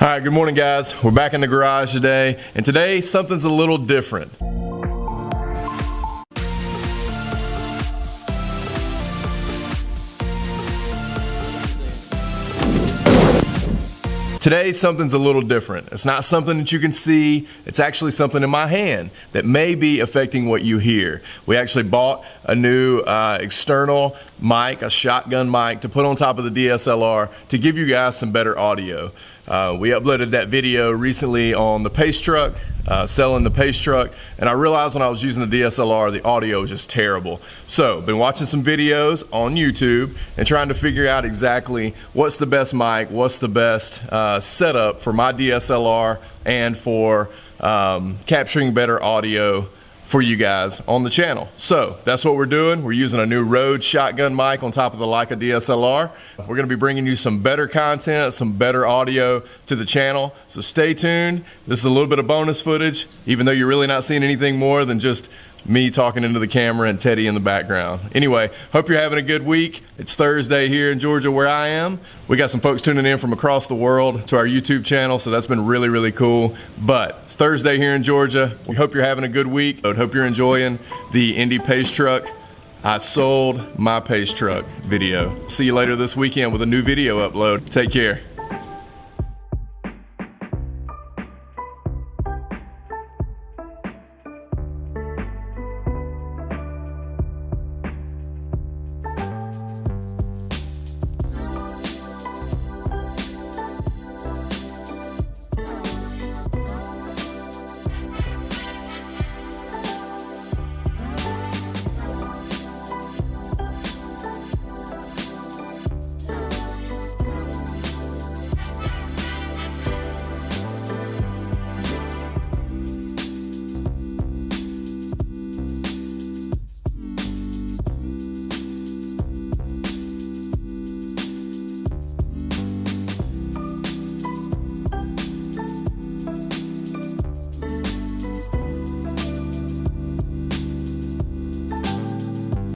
All right, good morning guys. We're back in the garage today, and today something's a little different. Today, something's a little different. It's not something that you can see. It's actually something in my hand that may be affecting what you hear. We actually bought a new external mic, a shotgun mic, to put on top of the DSLR to give you guys some better audio. We uploaded that video recently on the Pace Truck, selling the Pace Truck, and I realized when I was using the DSLR, the audio was just terrible. So, been watching some videos on YouTube and trying to figure out exactly what's the best mic, what's the best setup for my DSLR and for capturing better audio for you guys on the channel. So that's what we're doing. We're using a new RODE shotgun mic on top of the Leica DSLR. We're gonna be bringing you some better content, some better audio to the channel. So stay tuned. This is a little bit of bonus footage, even though you're really not seeing anything more than just me talking into the camera and Teddy in the background. Anyway, hope you're having a good week. It's Thursday here in Georgia where I am. We got some folks tuning in from across the world to our YouTube channel, so that's been really, really cool. But it's Thursday here in Georgia. We hope you're having a good week. I hope you're enjoying the Indy Pace Truck. I sold my Pace Truck video. See you later this weekend with a new video upload. Take care.